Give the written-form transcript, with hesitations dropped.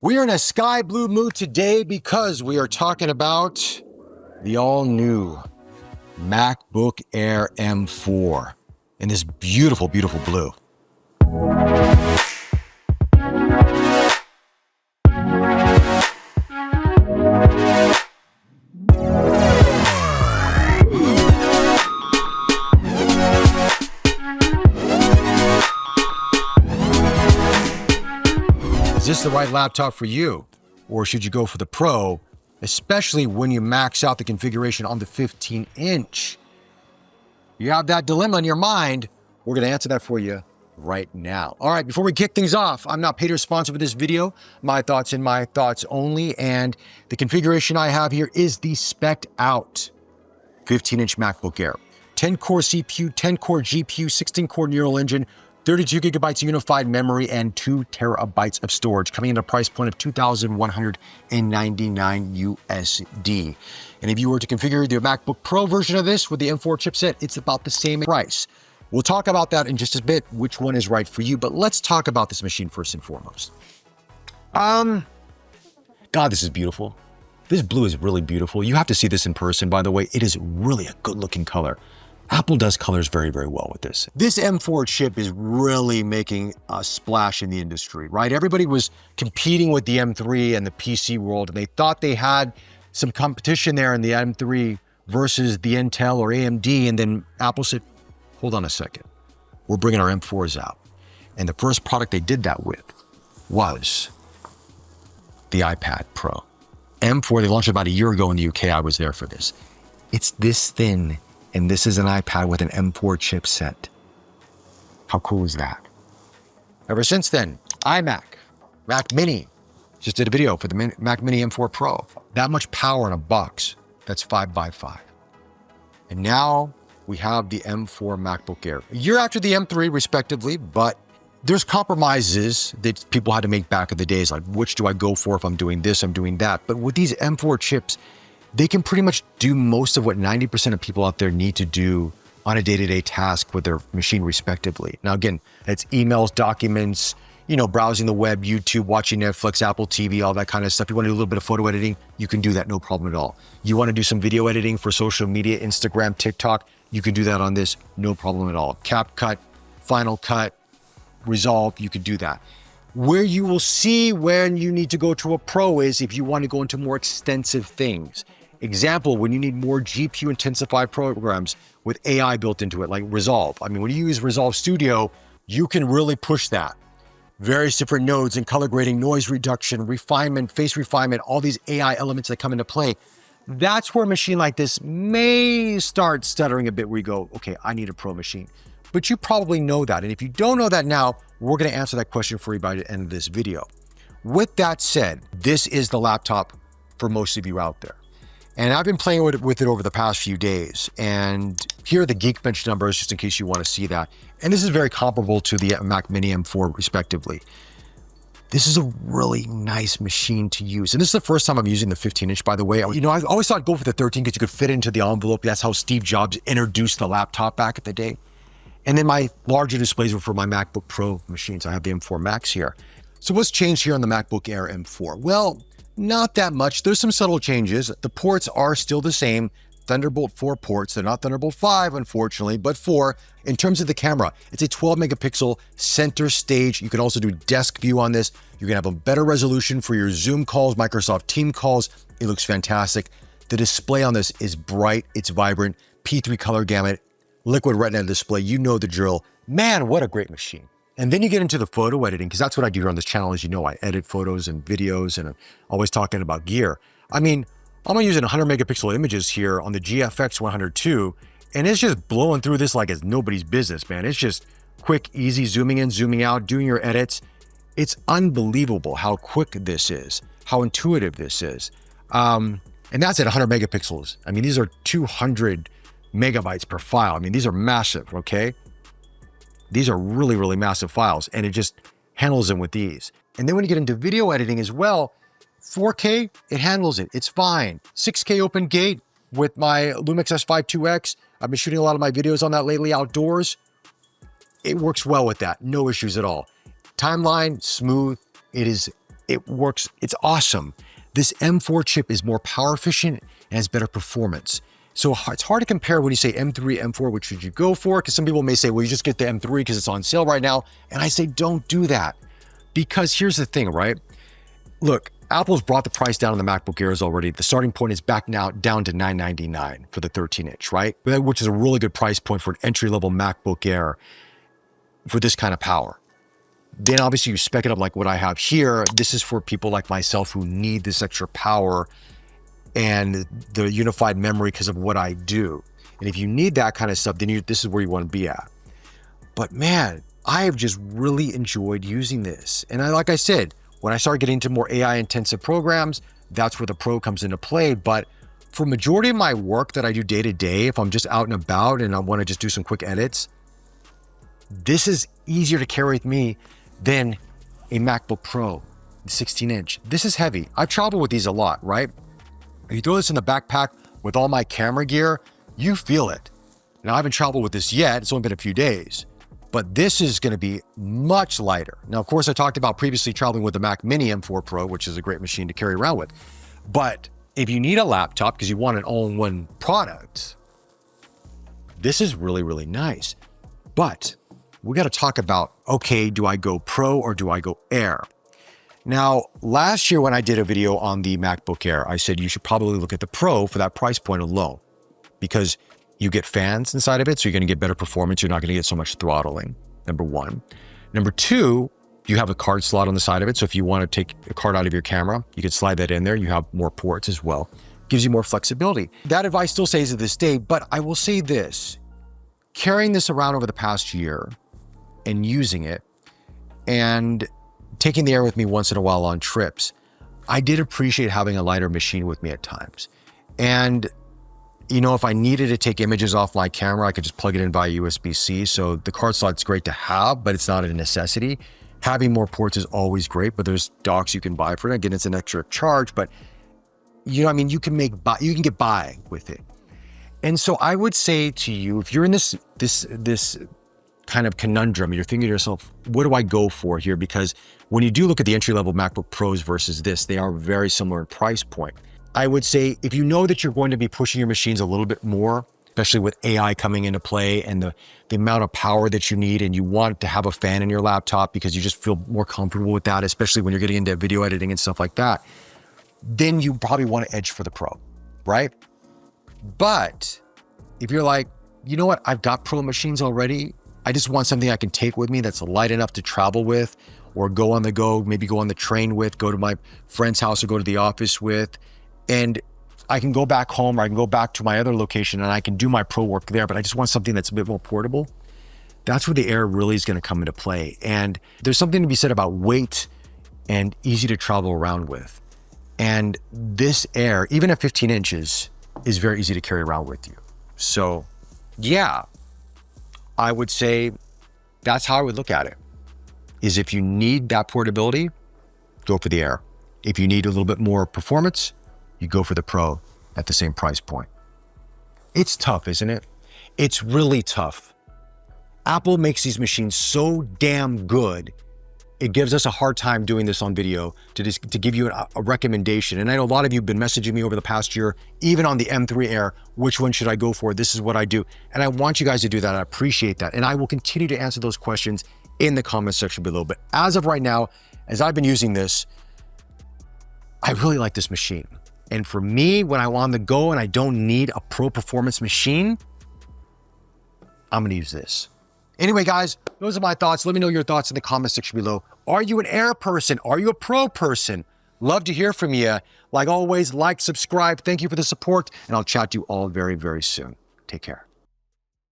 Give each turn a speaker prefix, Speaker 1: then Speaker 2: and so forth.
Speaker 1: We are in a sky blue mood today because we are talking about the all-new MacBook Air M4 in this beautiful, beautiful blue. Is this the right laptop for you? Or should you go for the Pro, especially when you max out the configuration on the 15-inch? You have that dilemma in your mind. We're going to answer that for you right now. All right, before we kick things off, I'm not paid or sponsored for this video. My thoughts and my thoughts only. And the configuration I have here is the spec'd out 15-inch MacBook Air. 10-core CPU, 10-core GPU, 16-core neural engine, 32 gigabytes unified memory, and 2 terabytes of storage, coming in at a price point of $2,199 USD. And if you were to configure the MacBook Pro version of this with the M4 chipset, it's about the same price. We'll talk about that in just a bit, which one is right for you, but let's talk about this machine first and foremost. God, this is beautiful. This blue is really beautiful. You have to see this in person, by the way. It is really a good looking color. Apple does colors very, very well with this. This M4 chip is really making a splash in the industry, right? Everybody was competing with the M3 and the PC world, and they thought they had some competition there in the M3 versus the Intel or AMD, and then Apple said, hold on a second, we're bringing our M4s out. And the first product they did that with was the iPad Pro. M4, they launched about a year ago in the UK. I was there for this. It's this thin, and this is an iPad with an M4 chipset. How cool is that? Ever since then, iMac, Mac Mini, just did a video for the Mac Mini M4 Pro. That much power in a box, that's 5x5. And now we have the M4 MacBook Air. A year after the M3 respectively, but there's compromises that people had to make back in the days, like which do I go for if I'm doing this, I'm doing that. But with these M4 chips, they can pretty much do most of what 90% of people out there need to do on a day-to-day task with their machine respectively. Now, again, it's emails, documents, browsing the web, YouTube, watching Netflix, Apple TV, all that kind of stuff. You want to do a little bit of photo editing, you can do that, no problem at all. You want to do some video editing for social media, Instagram, TikTok, you can do that on this, no problem at all. CapCut, Final Cut, Resolve, you can do that. Where you will see when you need to go to a Pro is if you want to go into more extensive things. Example, when you need more GPU intensified programs with AI built into it, like Resolve. I mean, when you use Resolve Studio, you can really push that. Various different nodes and color grading, noise reduction, refinement, face refinement, all these AI elements that come into play. That's where a machine like this may start stuttering a bit where you go, okay, I need a Pro machine. But you probably know that. And if you don't know that now, we're going to answer that question for you by the end of this video. With that said, this is the laptop for most of you out there. And I've been playing with it over the past few days. And here are the Geekbench numbers, just in case you want to see that. And this is very comparable to the Mac Mini M4, respectively. This is a really nice machine to use. And this is the first time I'm using the 15-inch, by the way. I always thought go for the 13 because you could fit it into the envelope. That's how Steve Jobs introduced the laptop back in the day. And then my larger displays were for my MacBook Pro machines. I have the M4 Max here. So what's changed here on the MacBook Air M4? Well, not that much. There's some subtle changes. The ports are still the same. Thunderbolt 4 ports. They're not Thunderbolt 5, unfortunately, but 4. In terms of the camera, it's a 12 megapixel center stage. You can also do desk view on this. You can have a better resolution for your Zoom calls, Microsoft Team calls. It looks fantastic. The display on this is bright. It's vibrant. P3 color gamut. Liquid Retina display. You know the drill. Man, what a great machine. And then you get into the photo editing, because that's what I do here on this channel. As you know, I edit photos and videos, and I'm always talking about gear. I mean, I'm using 100 megapixel images here on the GFX 102, and it's just blowing through this like it's nobody's business, man. It's just quick, easy, zooming in, zooming out, doing your edits. It's unbelievable how quick this is, how intuitive this is. And that's at 100 megapixels. I mean, these are 200 megabytes per file. I mean, these are massive, okay? These are really, really massive files, and it just handles them with ease. And then when you get into video editing as well, 4K, it handles it. It's fine. 6K open gate with my Lumix S5 2X. I've been shooting a lot of my videos on that lately outdoors. It works well with that. No issues at all. Timeline, smooth. It is It works, it's awesome. This M4 chip is more power efficient and has better performance. So it's hard to compare when you say M3, M4, which should you go for? Because some people may say, well, you just get the M3 because it's on sale right now. And I say, don't do that. Because here's the thing, right? Look, Apple's brought the price down on the MacBook Airs already. The starting point is back now down to $999 for the 13-inch, right? Which is a really good price point for an entry-level MacBook Air for this kind of power. Then obviously you spec it up like what I have here. This is for people like myself who need this extra power and the unified memory because of what I do. And if you need that kind of stuff, then this is where you want to be at. But man, I have just really enjoyed using this. And like I said, when I start getting into more AI intensive programs, that's where the Pro comes into play. But for majority of my work that I do day to day, if I'm just out and about and I want to just do some quick edits, this is easier to carry with me than a MacBook Pro, the 16-inch. This is heavy. I've traveled with these a lot, right? If you throw this in the backpack with all my camera gear, you feel it. Now, I haven't traveled with this yet. It's only been a few days, but this is going to be much lighter. Now, of course, I talked about previously traveling with the Mac Mini M4 Pro, which is a great machine to carry around with. But if you need a laptop because you want an all-in-one product, this is really, really nice. But we got to talk about, okay, do I go Pro or do I go Air? Now, last year when I did a video on the MacBook Air, I said you should probably look at the Pro for that price point alone because you get fans inside of it, so you're going to get better performance. You're not going to get so much throttling, number one. Number two, you have a card slot on the side of it, so if you want to take a card out of your camera, you can slide that in there. You have more ports as well. Gives you more flexibility. That advice still stays to this day, but I will say this. Carrying this around over the past year and using it and taking the Air with me once in a while on trips, I did appreciate having a lighter machine with me at times. And, you know, if I needed to take images off my camera, I could just plug it in via USB-C. So the card slot's great to have, but it's not a necessity. Having more ports is always great, but there's docks you can buy for it. Again, it's an extra charge, but you know, I mean, you can get by with it. And so I would say to you, if you're in this kind of conundrum, you're thinking to yourself, what do I go for here? Because when you do look at the entry-level MacBook Pros versus this, they are very similar in price point. I would say if you know that you're going to be pushing your machines a little bit more, especially with AI coming into play and the amount of power that you need, and you want to have a fan in your laptop because you just feel more comfortable with that, especially when you're getting into video editing and stuff like that, then you probably want to edge for the Pro, right? But if you're like, you know what, I've got Pro machines already, I just want something I can take with me that's light enough to travel with or go on the go, maybe go on the train with, go to my friend's house or go to the office with, and I can go back home or I can go back to my other location and I can do my Pro work there, but I just want something that's a bit more portable. That's where the Air really is going to come into play. And there's something to be said about weight and easy to travel around with. And this Air, even at 15 inches, is very easy to carry around with you. So yeah, I would say that's how I would look at it, is if you need that portability, go for the Air. If you need a little bit more performance, you go for the Pro at the same price point. It's tough, isn't it? It's really tough. Apple makes these machines so damn good. It gives us a hard time doing this on video to give you a recommendation. And I know a lot of you have been messaging me over the past year, even on the M3 Air, which one should I go for? This is what I do. And I want you guys to do that. I appreciate that. And I will continue to answer those questions in the comment section below. But as of right now, as I've been using this, I really like this machine. And for me, when I'm on the go and I don't need a Pro performance machine, I'm gonna use this. Anyway, guys, those are my thoughts. Let me know your thoughts in the comment section below. Are you an Air person? Are you a Pro person? Love to hear from you. Like always, like, subscribe. Thank you for the support, and I'll chat to you all very, very soon. Take care.